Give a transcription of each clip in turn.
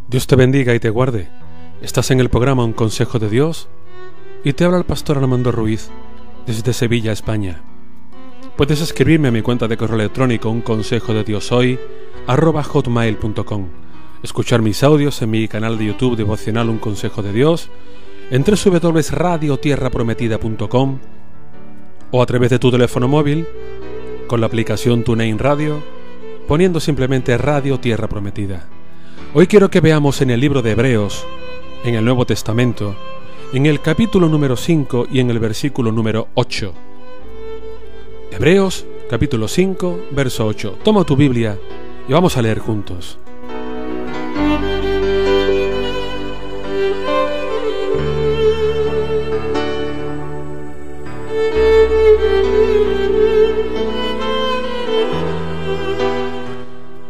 Dios te bendiga y te guarde. Estás en el programa Un Consejo de Dios y te habla el pastor Armando Ruiz desde Sevilla, España. Puedes escribirme a mi cuenta de correo electrónico unconsejodedioshoy@hotmail.com, escuchar mis audios en mi canal de YouTube devocional Un Consejo de Dios, en www.radiotierraprometida.com o a través de tu teléfono móvil con la aplicación TuneIn Radio, poniendo simplemente Radio Tierra Prometida. Hoy quiero que veamos en el libro de Hebreos, en el Nuevo Testamento, en el capítulo número 5 y en el versículo número 8. Hebreos, capítulo 5, verso 8. Toma tu Biblia y vamos a leer juntos.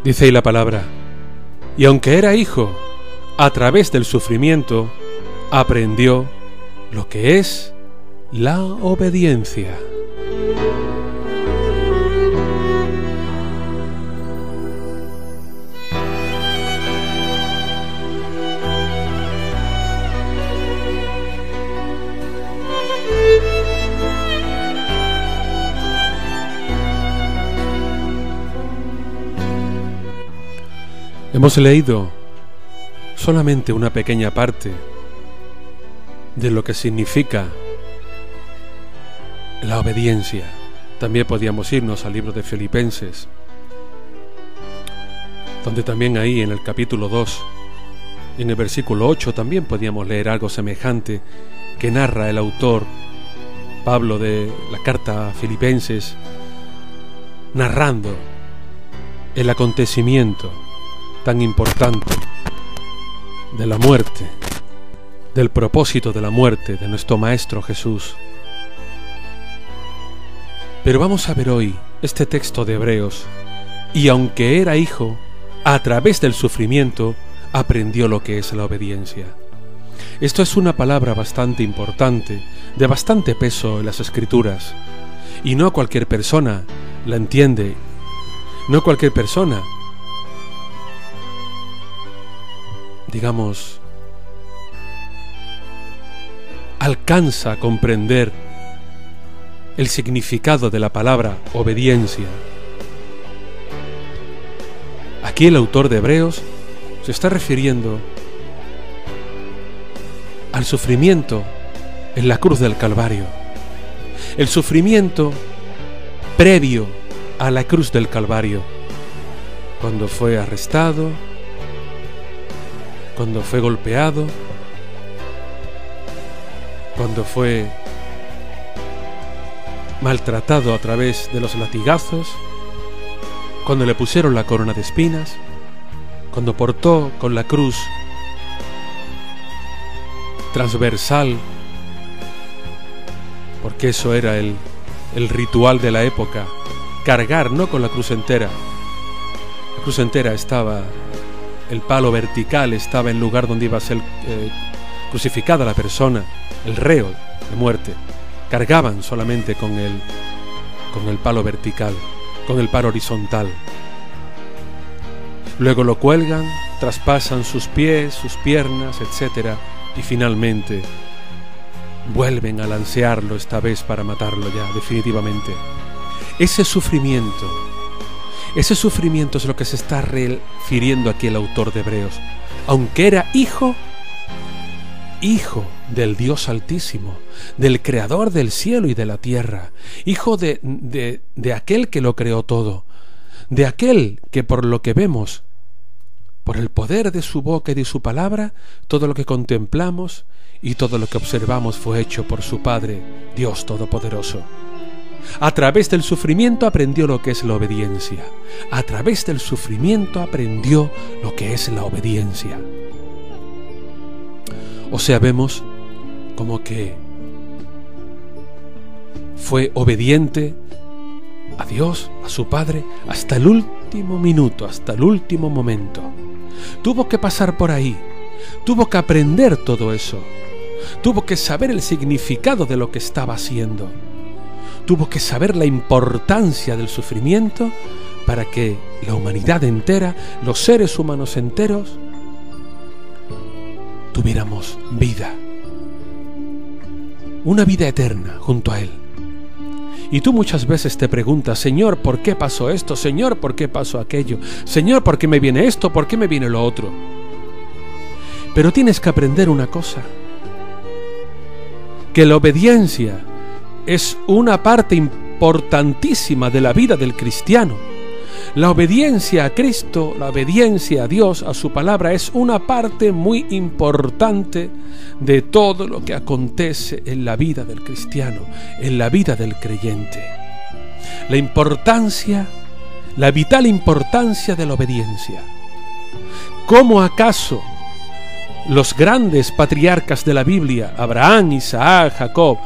Dice ahí la palabra: y aunque era hijo, a través del sufrimiento, aprendió lo que es la obediencia. Hemos leído solamente una pequeña parte de lo que significa la obediencia. También podíamos irnos al libro de Filipenses, donde también ahí en el capítulo 2, en el versículo 8, también podíamos leer algo semejante que narra el autor Pablo de la carta a Filipenses, narrando el acontecimiento tan importante de la muerte, del propósito de la muerte de nuestro Maestro Jesús. Pero vamos a ver hoy este texto de Hebreos: y aunque era hijo, a través del sufrimiento aprendió lo que es la obediencia. Esto es una palabra bastante importante, de bastante peso en las Escrituras, y no cualquier persona la entiende, no cualquier persona, digamos, alcanza a comprender el significado de la palabra obediencia. Aquí el autor de Hebreos se está refiriendo al sufrimiento en la cruz del Calvario, el sufrimiento previo a la cruz del Calvario, cuando fue arrestado, cuando fue golpeado, cuando fue maltratado a través de los latigazos, cuando le pusieron la corona de espinas, cuando portó con la cruz transversal, porque eso era el ritual de la época, cargar no con la cruz entera. La cruz entera estaba, el palo vertical estaba en el lugar donde iba a ser crucificada la persona, el reo de muerte. Cargaban solamente con el palo vertical, con el palo horizontal. Luego lo cuelgan, traspasan sus pies, sus piernas, etc. Y finalmente vuelven a lancearlo, esta vez para matarlo ya, definitivamente. Ese sufrimiento es lo que se está refiriendo aquí el autor de Hebreos. Aunque era hijo del Dios Altísimo, del Creador del cielo y de la tierra, hijo de aquel que lo creó todo, de aquel que, por lo que vemos, por el poder de su boca y de su palabra, todo lo que contemplamos y todo lo que observamos fue hecho por su Padre, Dios Todopoderoso. A través del sufrimiento aprendió lo que es la obediencia. A través del sufrimiento aprendió lo que es la obediencia. O sea, vemos como que fue obediente a Dios, a su Padre, hasta el último minuto, hasta el último momento. Tuvo que pasar por ahí, tuvo que aprender todo eso, tuvo que saber el significado de lo que estaba haciendo, tuvo que saber la importancia del sufrimiento para que la humanidad entera, los seres humanos enteros, tuviéramos vida, una vida eterna junto a Él. Y tú muchas veces te preguntas: Señor, ¿por qué pasó esto? Señor, ¿por qué pasó aquello? Señor, ¿por qué me viene esto? ¿Por qué me viene lo otro? Pero tienes que aprender una cosa: que la obediencia es una parte importantísima de la vida del cristiano. La obediencia a Cristo, la obediencia a Dios, a su palabra, es una parte muy importante de todo lo que acontece en la vida del cristiano, en la vida del creyente. La importancia, la vital importancia de la obediencia. ¿Cómo acaso los grandes patriarcas de la Biblia, Abraham, Isaac, Jacob,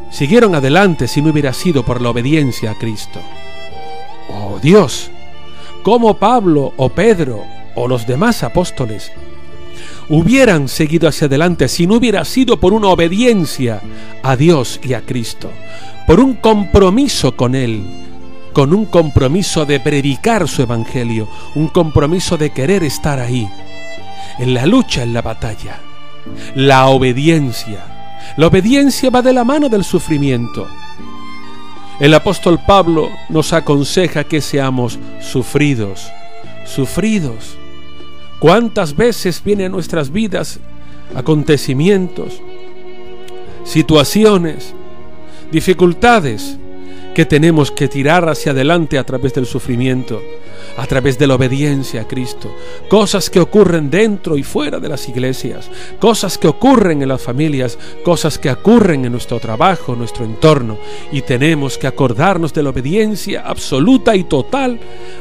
siguieron adelante si no hubiera sido por la obediencia a Cristo? ¡Oh Dios! ¿Cómo Pablo o Pedro o los demás apóstoles hubieran seguido hacia adelante si no hubiera sido por una obediencia a Dios y a Cristo? Por un compromiso con Él, con un compromiso de predicar su evangelio, un compromiso de querer estar ahí, en la lucha, en la batalla. La obediencia. La obediencia va de la mano del sufrimiento. El apóstol Pablo nos aconseja que seamos sufridos. Sufridos. ¿Cuántas veces vienen a nuestras vidas acontecimientos, situaciones, dificultades que tenemos que tirar hacia adelante a través del sufrimiento, a través de la obediencia a Cristo? Cosas que ocurren dentro y fuera de las iglesias, cosas que ocurren en las familias, cosas que ocurren en nuestro trabajo, en nuestro entorno, y tenemos que acordarnos de la obediencia absoluta y total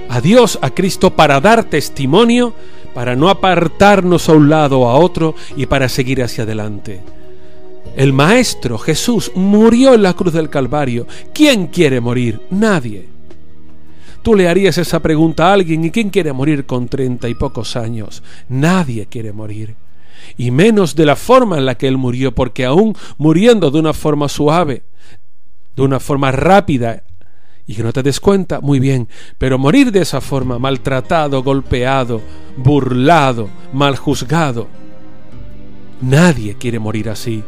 a Dios, a Cristo, para dar testimonio, para no apartarnos a un lado o a otro y para seguir hacia adelante. El Maestro Jesús murió en la cruz del Calvario. ¿Quién quiere morir? Nadie. Tú le harías esa pregunta a alguien: ¿y quién quiere morir con 30 y pocos años? Nadie quiere morir. Y menos de la forma en la que Él murió, porque aún muriendo de una forma suave, de una forma rápida, y que no te des cuenta, muy bien, pero morir de esa forma, maltratado, golpeado, burlado, mal juzgado, nadie quiere morir así.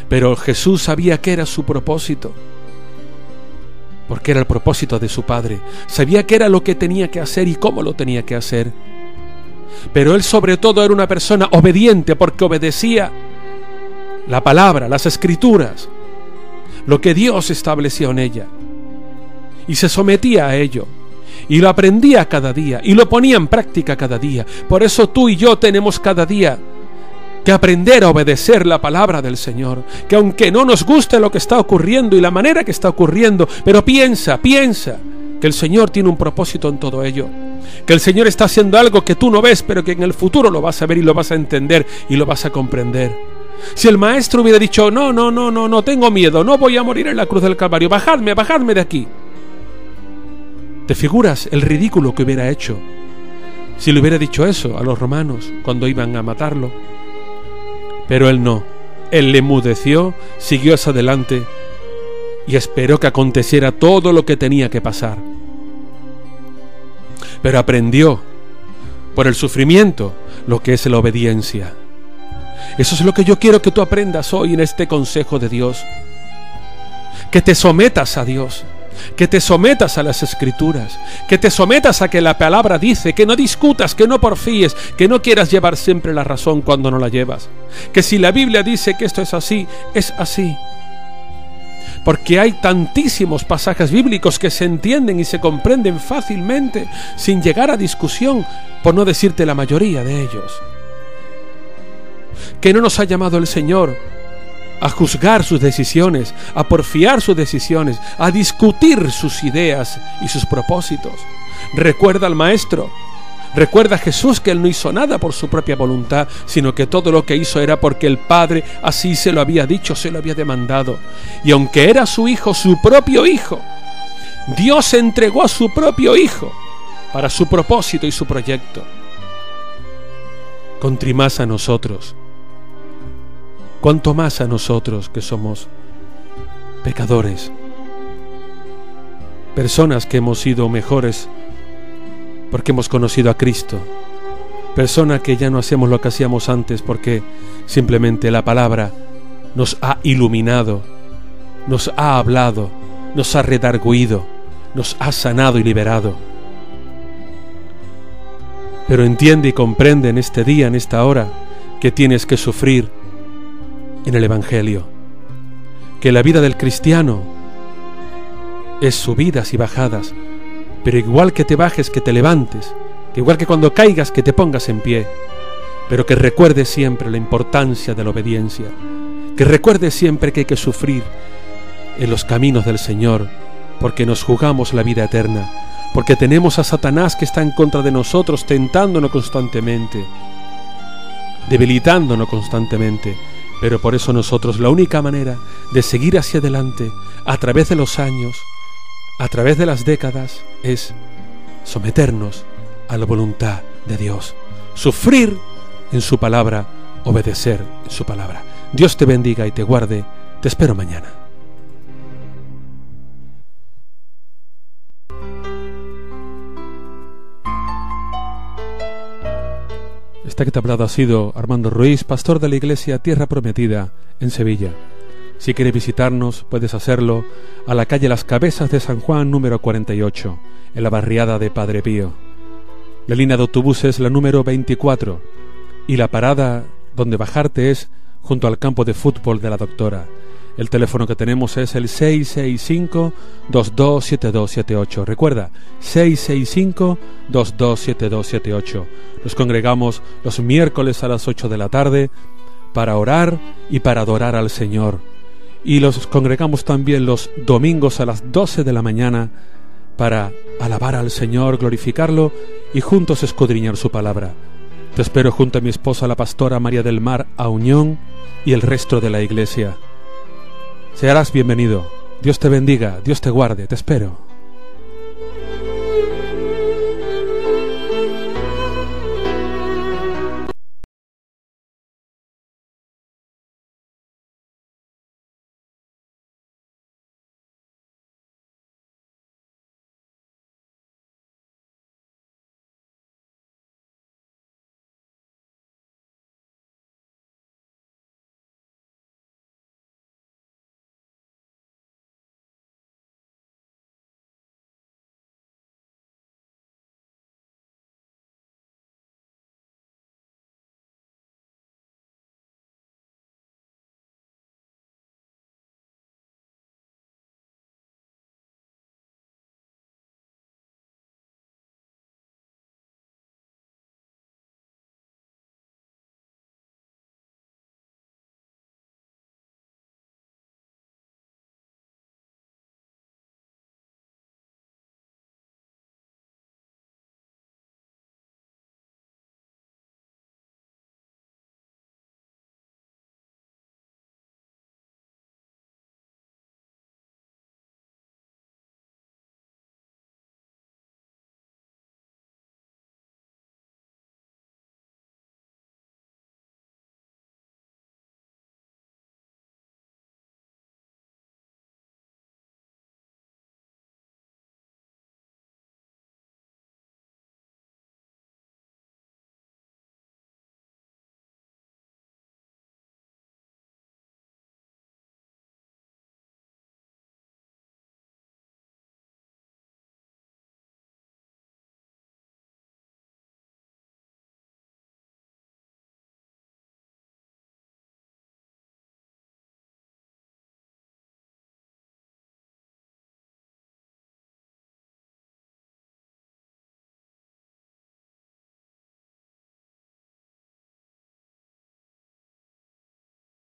Pero Jesús sabía que era su propósito, porque era el propósito de su Padre. Sabía que era lo que tenía que hacer y cómo lo tenía que hacer. Pero Él sobre todo era una persona obediente, porque obedecía la palabra, las Escrituras, lo que Dios estableció en ella, y se sometía a ello, y lo aprendía cada día, y lo ponía en práctica cada día. Por eso tú y yo tenemos cada día que aprender a obedecer la palabra del Señor, que aunque no nos guste lo que está ocurriendo y la manera que está ocurriendo, pero piensa que el Señor tiene un propósito en todo ello, que el Señor está haciendo algo que tú no ves, pero que en el futuro lo vas a ver y lo vas a entender y lo vas a comprender. Si el Maestro hubiera dicho: no, tengo miedo, no voy a morir en la cruz del Calvario, bajadme de aquí, ¿te figuras el ridículo que hubiera hecho si le hubiera dicho eso a los romanos cuando iban a matarlo? Pero Él no. Él enmudeció, siguió hacia adelante y esperó que aconteciera todo lo que tenía que pasar. Pero aprendió por el sufrimiento lo que es la obediencia. Eso es lo que yo quiero que tú aprendas hoy en este consejo de Dios. Que te sometas a Dios, que te sometas a las Escrituras, que te sometas a que la palabra dice, que no discutas, que no porfíes, que no quieras llevar siempre la razón cuando no la llevas, que si la Biblia dice que esto es así, es así. Porque hay tantísimos pasajes bíblicos que se entienden y se comprenden fácilmente, sin llegar a discusión, por no decirte la mayoría de ellos. Que no nos ha llamado el Señor a juzgar sus decisiones, a porfiar sus decisiones, a discutir sus ideas y sus propósitos. Recuerda al Maestro, recuerda a Jesús, que Él no hizo nada por su propia voluntad, sino que todo lo que hizo era porque el Padre así se lo había dicho, se lo había demandado. Y aunque era su Hijo, su propio Hijo, Dios entregó a su propio Hijo para su propósito y su proyecto. Contra más a nosotros, cuanto más a nosotros que somos pecadores, personas que hemos sido mejores porque hemos conocido a Cristo, personas que ya no hacemos lo que hacíamos antes porque Simplemente la palabra nos ha iluminado, nos ha hablado, nos ha redarguido, nos ha sanado y liberado. Pero entiende y comprende en este día, en esta hora, que tienes que sufrir en el Evangelio, que la vida del cristiano es subidas y bajadas, pero igual que te bajes, que te levantes, que igual que cuando caigas, que te pongas en pie, pero que recuerdes siempre la importancia de la obediencia, que recuerdes siempre que hay que sufrir en los caminos del Señor, porque nos jugamos la vida eterna, porque tenemos a Satanás que está en contra de nosotros, tentándonos constantemente, debilitándonos constantemente, pero por eso nosotros la única manera de seguir hacia adelante, a través de los años, a través de las décadas, es someternos a la voluntad de Dios, sufrir en su palabra, obedecer en su palabra. Dios te bendiga y te guarde. Te espero mañana. Esta que te ha hablado ha sido Armando Ruiz, pastor de la iglesia Tierra Prometida en Sevilla. Si quieres visitarnos, puedes hacerlo a la calle Las Cabezas de San Juan, número 48, en la barriada de Padre Pío. La línea de autobús es la número 24 y la parada donde bajarte es junto al campo de fútbol de la Doctora. El teléfono que tenemos es el 665-227278. Recuerda, 665-227278. Nos congregamos los miércoles a las 8 de la tarde para orar y para adorar al Señor. Y los congregamos también los domingos a las 12 de la mañana para alabar al Señor, glorificarlo y juntos escudriñar su palabra. Te espero junto a mi esposa, la pastora María del Mar Auñón, y el resto de la iglesia. Serás bienvenido. Dios te bendiga, Dios te guarde, te espero.